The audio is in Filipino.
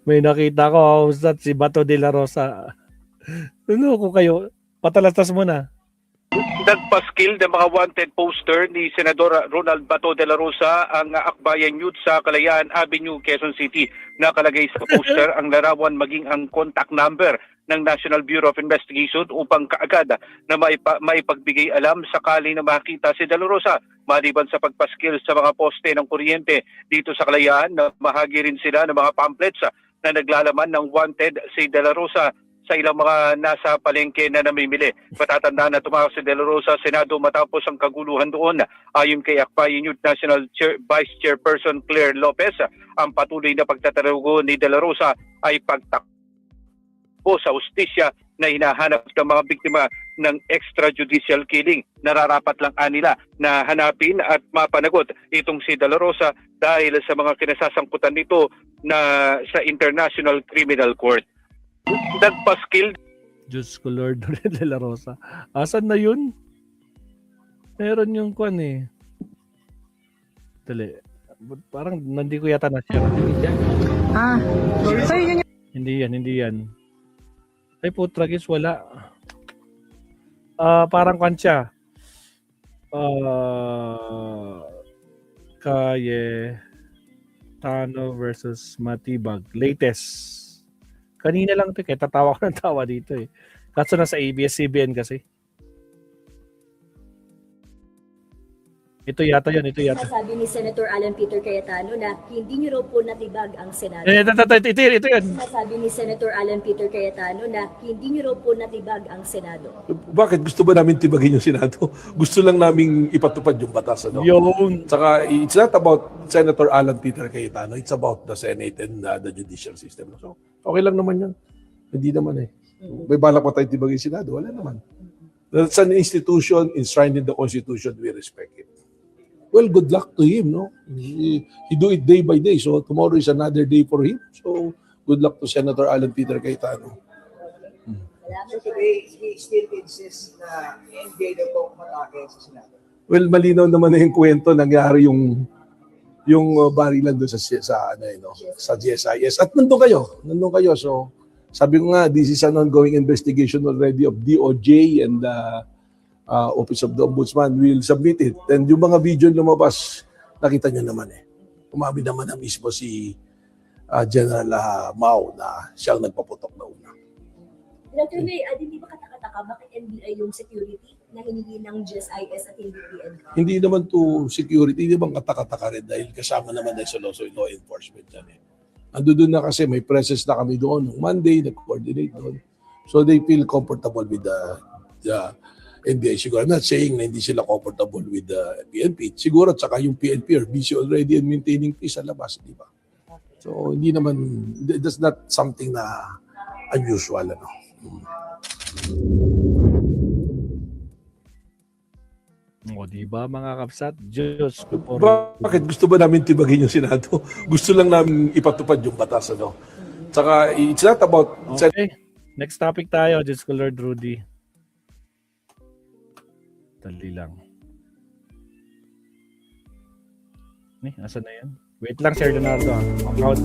May nakita ko, Ustad, si Bato de la Rosa. Ano ko kayo? Patalastas mo na. Nagpaskil ng mga wanted poster ni Senador Ronald Bato de la Rosa ang Akbayan Youth sa Kalayaan Avenue, Quezon City. Nakalagay sa poster ang larawan maging ang contact number ng National Bureau of Investigation upang kaagad na maipagbigay alam sakali na makita si De La Rosa. Maliban sa pagpaskil sa mga poste ng kuryente dito sa Kalayaan, na mahagi rin sila ng mga pamphlets na naglalaman ng wanted si De La Rosa sa ilang mga nasa palengke na namimili. Patatandaan na tumakas si De La Rosa sa Senado matapos ang kaguluhan doon. Ayon kay Akbayan Youth National Vice Chairperson Claire Lopez, ang patuloy na pagtatarugo ni De La Rosa ay pagtakbo sa hustisya na hinahanap ng mga biktima ng extrajudicial killing. Nararapat lang nila na hanapin at mapanagot itong si De La Rosa dahil sa mga kinasasangkutan nito na sa International Criminal Court. Nagpaskil. Diyos ko Lord, De La Rosa. Asan na yun? Meron yung kwan eh. Dali. Parang hindi ko yata na-share. So yun yung Hindi yan. Ay putragis, wala. Parang kwan siya. Cayetano versus Matibag. Latest. Kanina lang ito, kaya tatawa ko ng tawa dito eh. Kaso nasa ABS-CBN kasi. Ito yata. Sabi ni Senator Alan Peter Cayetano na hindi niyo raw po natibag ang Senado. Ito yan. Sabi ni Senator Alan Peter Cayetano na hindi niyo raw po natibag ang Senado. Bakit gusto ba namin tibagin yung Senado? Gusto lang namin ipatupad yung batas, ano? Yung Saka, it's not about Senator Alan Peter Cayetano. It's about the Senate and the judicial system. So, okay lang naman yun. Hindi naman eh. May balak pa tayo tibagin yung Senado? Wala naman. That's an institution enshrined in the Constitution. We respect it. Well, good luck to him, no? He do it day by day. So, tomorrow is another day for him. So, good luck to Senator Alan Peter Cayetano. So today, he still insists na NBI daw po kumatake sa Senado. Well, malinaw naman na yung kwento. Nangyari yung barilan doon sa GSIS. At nandun kayo. So, sabi ko nga, this is an ongoing investigation already of DOJ and Office of the Ombudsman will submit it. And yung mga video lumabas, nakita nyo naman eh. Umamin naman na mismo si General Mao na siyang nagpaputok na una. Dr. May, hindi ba katakataka bakit NBI yung security na hiningi ng GSIS at hindi PNP? Hindi naman to security, hindi bang katakataka rin dahil kasama naman na sa law enforcement yan eh. Ando doon na kasi may presence na kami doon nung Monday, nag-coordinate doon. So they feel comfortable with the NBI. Siguro, I'm not saying na hindi sila comfortable with the PNP. Siguro, at saka yung PNP are busy already in maintaining peace sa labas, di ba? So, hindi naman, that's not something na unusual, ano. O, di ba mga kapsat? Diyos ko po. Bakit gusto ba namin tibagin yung Senado? Gusto lang namin ipatupad yung batas, ano. Saka, it's not about... Okay. Next topic tayo, Diyos ko Lord Rudy. Dali lang. Asan na yan? Wait lang, Sir Leonardo. Account.